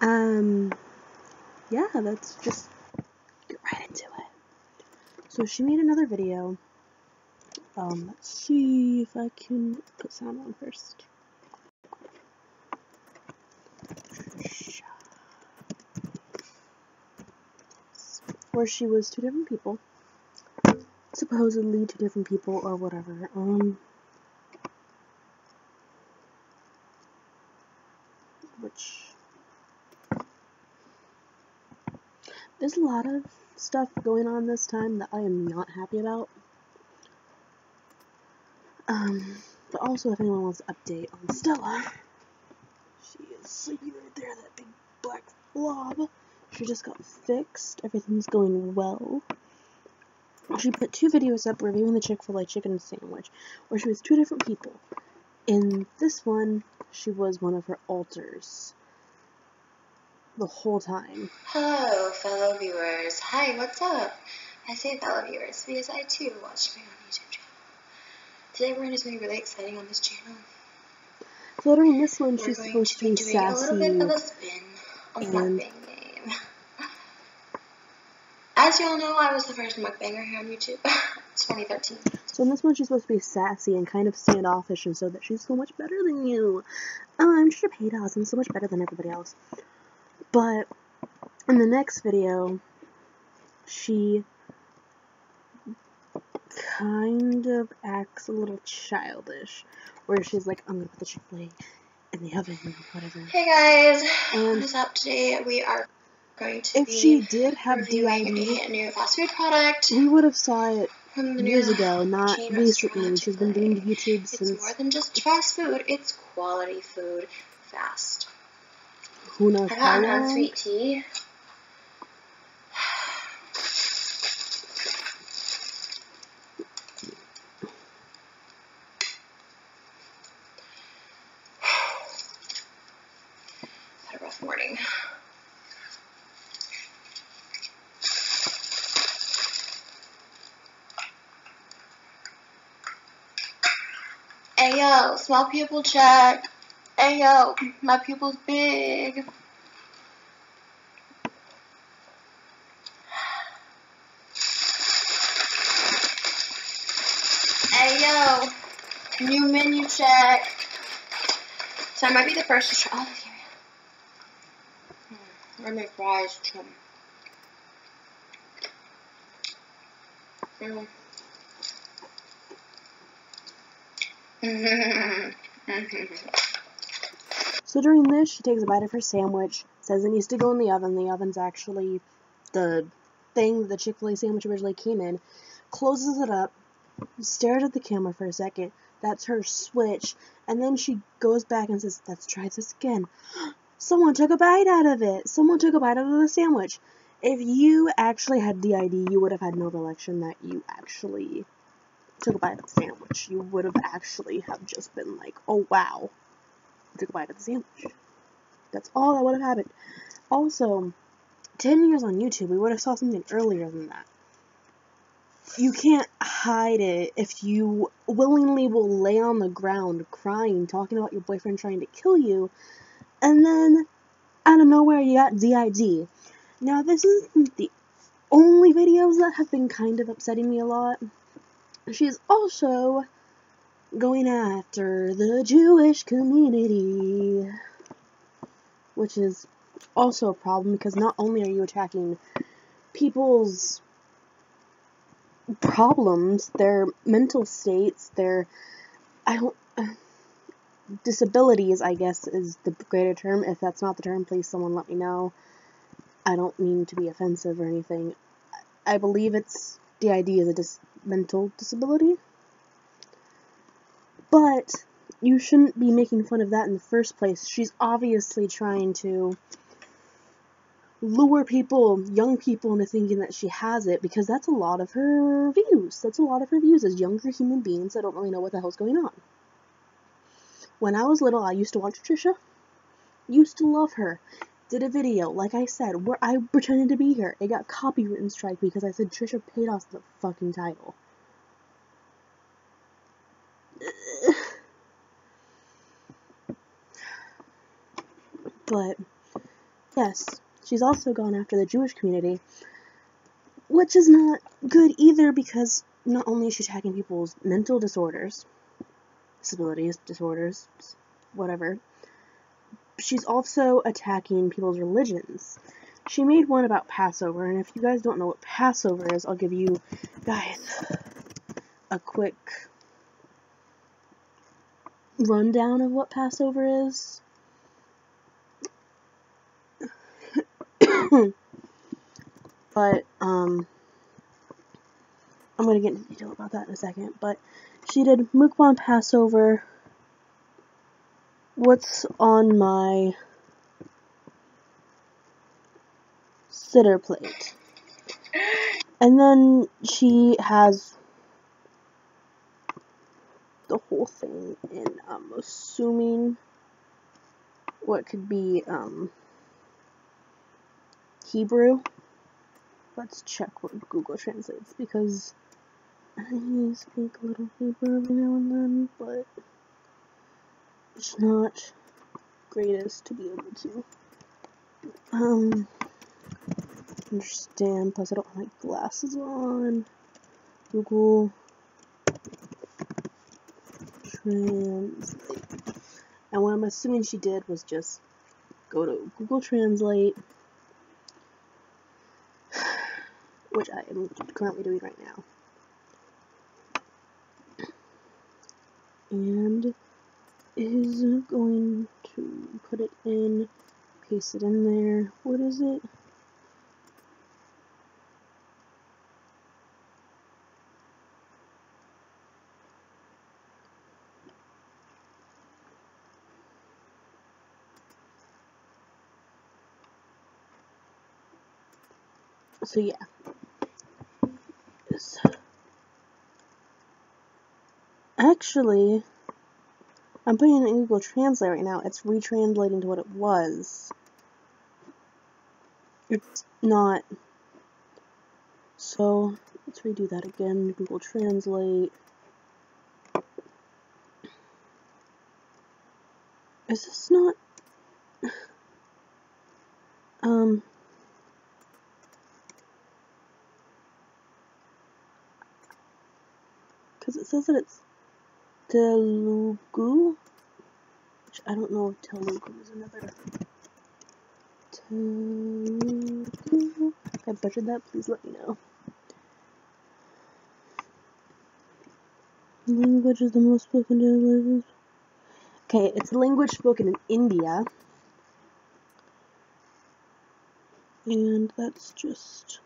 Yeah, let's just get right into it. So she made another video. Let's see if I can put sound on first. Where she was two different people. Supposedly two different people or whatever. Which there's a lot of stuff going on this time that I am not happy about. But also if anyone wants to update on Stella, she is sleeping right there, that big black blob. She just got fixed. Everything's going well. She put two videos up reviewing the Chick-fil-A chicken sandwich, where she was two different people. In this one, she was one of her alters. The whole time. Hello, fellow viewers. Hi, what's up? I say fellow viewers because I too watch my own YouTube channel. Today we're going to do something really exciting on this channel. So during this one, We're she's going supposed to to be be doing sassy. a little bit of a spin on the and mukbang game. As you all know, I was the first mukbanger here on YouTube. 2013. So in this one, she's supposed to be sassy and kind of standoffish and so that she's so much better than you. I'm Trisha Paytas, I'm so much better than everybody else. But in the next video, she kind of acts a little childish, where she's like, I'm gonna put the Chick-fil-A in the oven, whatever. Hey guys, And what is up? Today we are going to if be she did have reviewing DID, a new fast food product we would have saw it from the years new ago, not chain recently. restaurant, She's been doing YouTube It's since more than just fast food, it's quality food fast. who knows I how got an long. unsweet tea. Had a rough morning. Hey yo, small pupil check. Hey yo, my pupil's big. Hey yo, new menu check. So I might be the first to try. Oh, here we go. Let me fries trim. So during this, she takes a bite of her sandwich, says it needs to go in the oven. The oven's actually the thing the Chick-fil-A sandwich originally came in. Closes it up, stares at the camera for a second. That's her switch. And then she goes back and says, let's try this again. Someone took a bite out of it. Someone took a bite out of the sandwich. If you actually had DID, you would have had no recollection that you actually took a bite of the sandwich. You would have actually have just been like, oh wow, I took a bite of the sandwich. That's all that would have happened. Also, 10 years on YouTube, we would have saw something earlier than that. You can't hide it if you willingly will lay on the ground crying, talking about your boyfriend trying to kill you, and then out of nowhere you got DID. Now, this isn't the only videos that have been kind of upsetting me a lot. She's also going after the Jewish community, which is also a problem because not only are you attacking people's problems, their mental states, their disabilities, I guess is the greater term. If that's not the term, please someone let me know. I don't mean to be offensive or anything. I believe it's DID is a mental disability. But you shouldn't be making fun of that in the first place. She's obviously trying to lure people, young people, into thinking that she has it, because that's a lot of her views. That's a lot of her views as younger human beings that don't really know what the hell's going on. When I was little, I used to watch Trisha. Used to love her. Did a video, like I said, where I pretended to be her. It got copyright strike because I said Trisha Paytas the fucking title. But Yes, she's also gone after the Jewish community, which is not good either, because not only is she attacking people's mental disorders, disabilities, disorders, whatever, she's also attacking people's religions. She made one about Passover, and if you guys don't know what Passover is, I'll give you guys a quick rundown of what Passover is. But, I'm going to get into detail about that in a second, but she did Mukbang Passover, what's on my sitter plate, and then she has the whole thing in, I'm assuming, what could be, Hebrew. Let's check what Google translates, because I speak a little Hebrew every now and then, but it's not greatest to be able to understand, plus I don't have my glasses on. Google Translate. And what I'm assuming she did was just go to Google Translate, which I am currently doing right now, and is going to put it in, paste it in there. What is it? So yeah, actually, I'm putting it in Google Translate right now. It's retranslating to what it was. It's not. So let's redo that again. Google Translate. Is this not? Because it says that it's Telugu, which I don't know if Telugu is another. Telugu. If I butchered that, please let me know. Language is the most spoken language. Okay, it's a language spoken in India. And that's just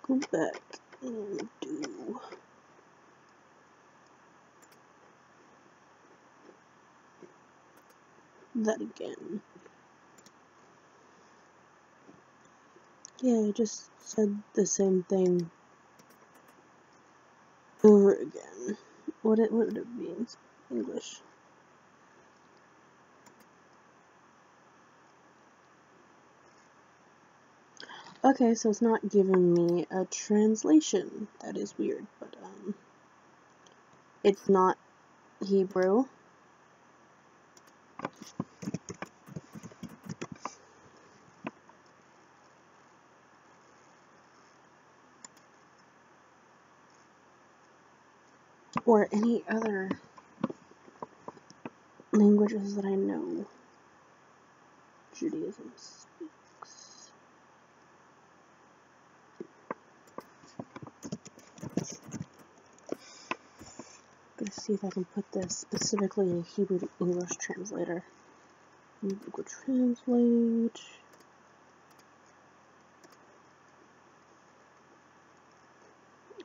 go back and do that again. Yeah, I just said the same thing over again. What would it be in English? Okay, so it's not giving me a translation. That is weird, but it's not Hebrew. Or any other languages that I know Judaism speaks. I'm gonna see if I can put this specifically in a Hebrew to English translator. Google Translate.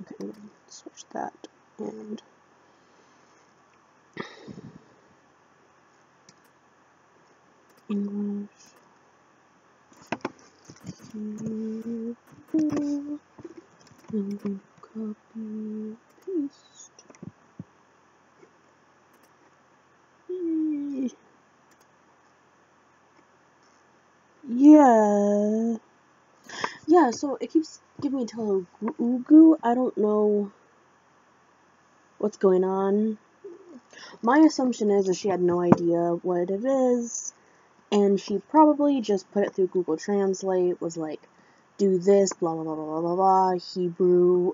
Okay, I'm gonna switch that and English. And then copy, paste. Yeah. Yeah, so it keeps giving me Telugu. I don't know what's going on. My assumption is that she had no idea what it is, and she probably just put it through Google Translate, was like, do this, blah, blah, blah, blah, blah, blah, Hebrew,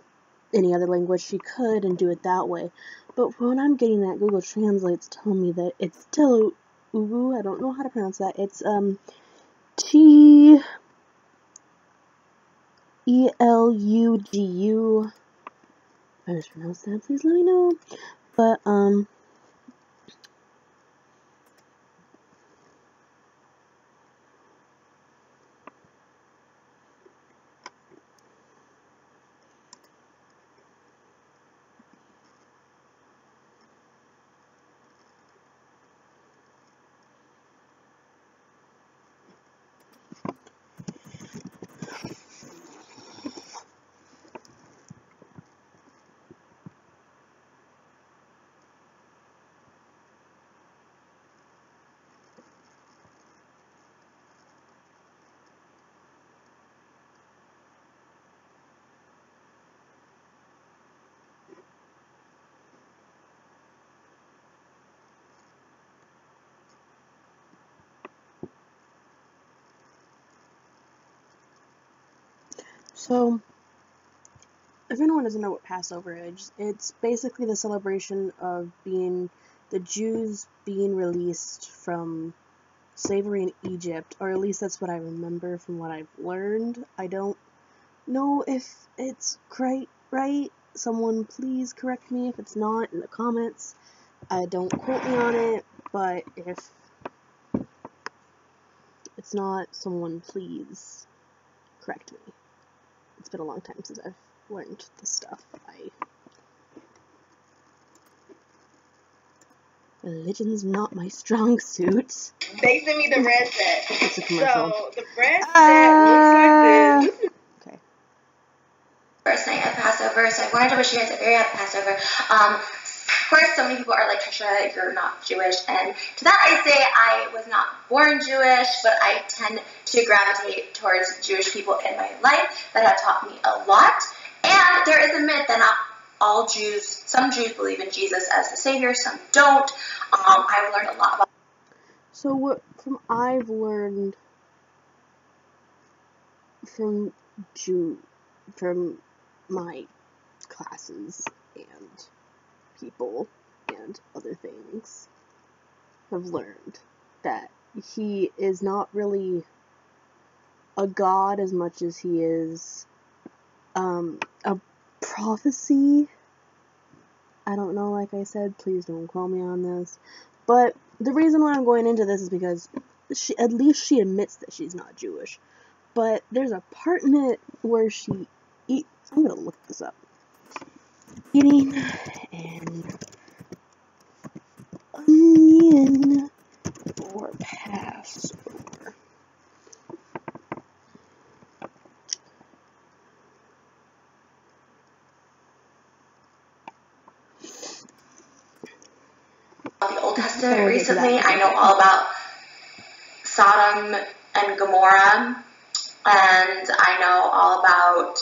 any other language she could, and do it that way. But when I'm getting that, Google Translate's telling me that it's Telugu, I don't know how to pronounce that, it's, Telugu. If I mispronounced that, please let me know. But, so, if anyone doesn't know what Passover is, it's basically the celebration of the Jews being released from slavery in Egypt, or at least that's what I remember from what I've learned. I don't know if it's quite right. Someone please correct me if it's not in the comments. Don't quote me on it, but if it's not, someone please correct me. It's been a long time since I've learned this stuff. Religion's not my strong suit. They sent me the bread set. It's a commercial. So the bread set looks like this. Okay. First night of Passover, so I wanted to wish you guys a very happy Passover. Of course, so many people are like, Trisha, you're not Jewish, and to that I say I was not born Jewish, but I tend to gravitate towards Jewish people in my life that have taught me a lot. And there is a myth that not all Jews, some Jews believe in Jesus as the Savior, some don't. I've learned a lot about. So what I've learned from my classes and people and other things, have learned that he is not really a god as much as he is a prophecy. I don't know, like I said, please don't quote me on this. But the reason why I'm going into this is because at least she admits that she's not Jewish. But there's a part in it where she eats, I'm gonna look this up. Eating an onion for Passover. The Old Testament recently. I know all about Sodom and Gomorrah, and I know all about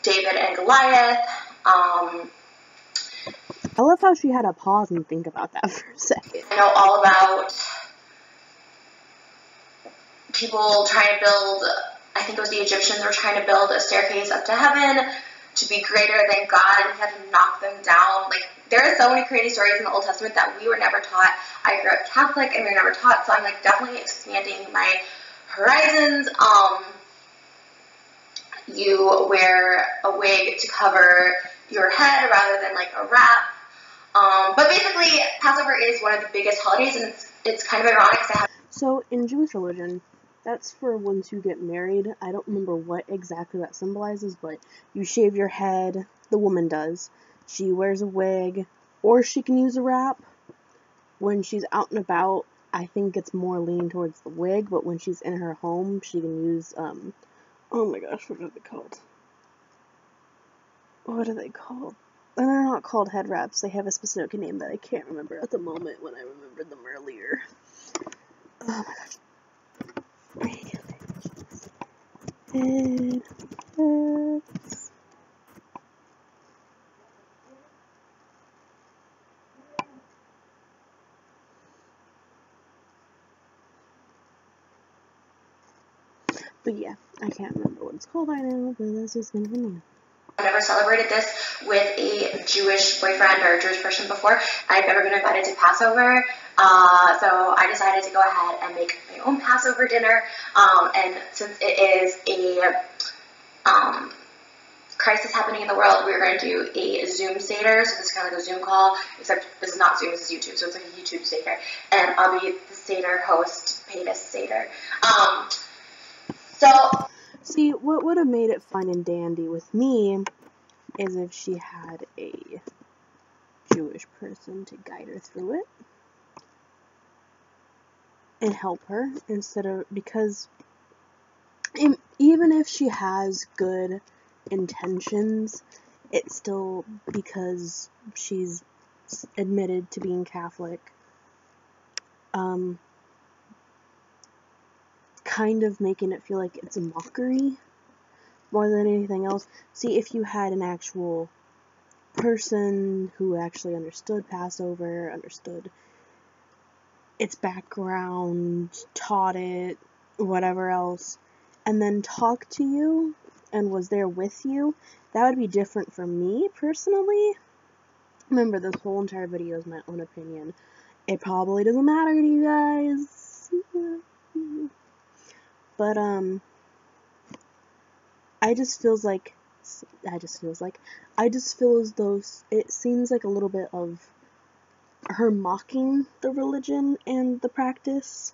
David and Goliath. I love how she had to pause and think about that for a second. I know all about people trying to build, I think it was the Egyptians were trying to build a staircase up to heaven to be greater than God, and he had to knock them down. Like, there are so many crazy stories in the Old Testament that we were never taught. I grew up Catholic and we were never taught, so I'm like definitely expanding my horizons. You wear a wig to cover your head rather than like a wrap. But basically, Passover is one of the biggest holidays, and it's kind of ironic to have. So in Jewish religion, that's for once you get married. I don't remember what exactly that symbolizes, but you shave your head. The woman does. She wears a wig, or she can use a wrap. When she's out and about, I think it's more leaning towards the wig, but when she's in her home, she can use, oh my gosh, what are they called? What are they called? And they're not called head wraps. They have a specific name that I can't remember at the moment when I remembered them earlier. Oh my gosh. Head wraps. But yeah, I can't remember what it's called right now, but that's just gonna be new. I've never celebrated this with a Jewish boyfriend or a Jewish person before. I've never been invited to Passover, so I decided to go ahead and make my own Passover dinner. And since it is a crisis happening in the world, we're going to do a Zoom Seder. So this is kind of like a Zoom call, except this is not Zoom, this is YouTube. So it's like a YouTube Seder. And I'll be the Seder host, Paytas Seder. See, what would have made it fun and dandy with me is if she had a Jewish person to guide her through it and help her, instead of, because even if she has good intentions, it's still, because she's admitted to being Catholic, kind of making it feel like it's a mockery more than anything else. See, if you had an actual person who actually understood Passover, understood its background, taught it, whatever else, and then talked to you and was there with you, that would be different for me personally. Remember, this whole entire video is my own opinion. It probably doesn't matter to you guys. But, I just feel as though it seems like a little bit of her mocking the religion and the practice,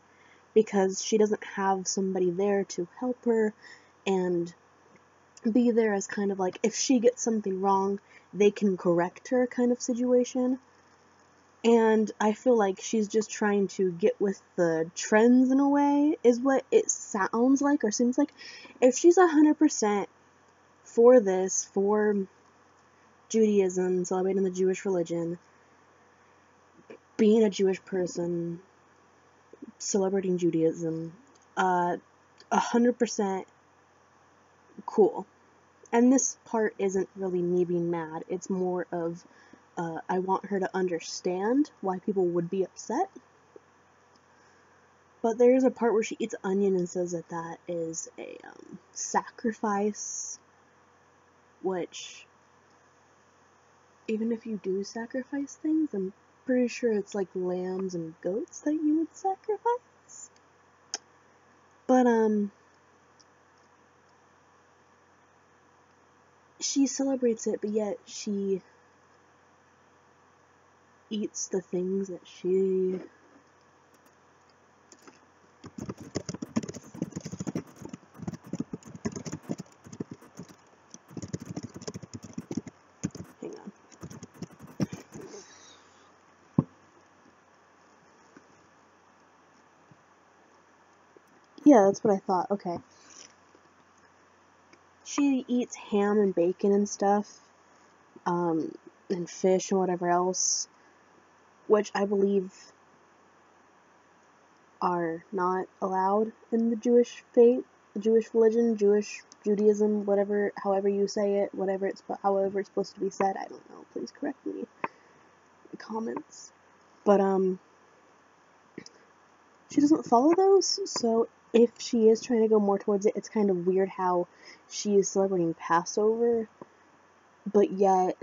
because she doesn't have somebody there to help her and be there as kind of like, if she gets something wrong, they can correct her kind of situation. And I feel like she's just trying to get with the trends in a way, is what it sounds like or seems like. If she's 100% for this, for Judaism, celebrating the Jewish religion, being a Jewish person, celebrating Judaism, 100% cool. And this part isn't really me being mad, it's more of, I want her to understand why people would be upset. But there's a part where she eats onion and says that that is a sacrifice, which, even if you do sacrifice things, I'm pretty sure it's like lambs and goats that you would sacrifice. But, she celebrates it, but yet she eats the things that she... Hang on. Yeah, that's what I thought. Okay. She eats ham and bacon and stuff, and fish and whatever else, which I believe are not allowed in the Jewish faith, the Jewish religion, Judaism, whatever, however you say it, however it's supposed to be said. I don't know. Please correct me in the comments. But, she doesn't follow those, so if she is trying to go more towards it, it's kind of weird how she is celebrating Passover, but yet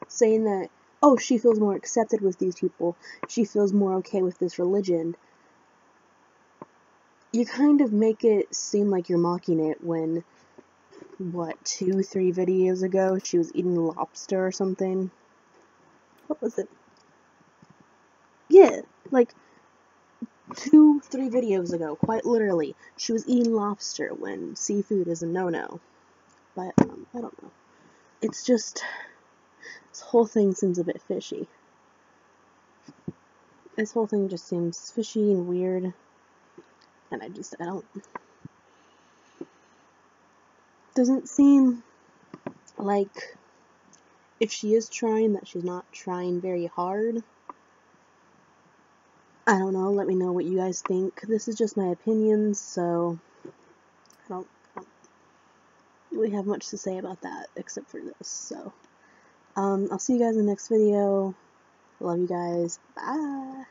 saying that, oh, she feels more accepted with these people, she feels more okay with this religion. You kind of make it seem like you're mocking it when, 2-3 videos ago, she was eating lobster or something? What was it? Yeah, like, 2-3 videos ago, quite literally, she was eating lobster when seafood is a no-no. But, I don't know. It's just, this whole thing seems a bit fishy. This whole thing just seems fishy and weird. And I don't... Doesn't seem like, if she is trying, that she's not trying very hard. I don't know, let me know what you guys think. This is just my opinion, so I don't really have much to say about that, except for this, so. I'll see you guys in the next video. Love you guys. Bye!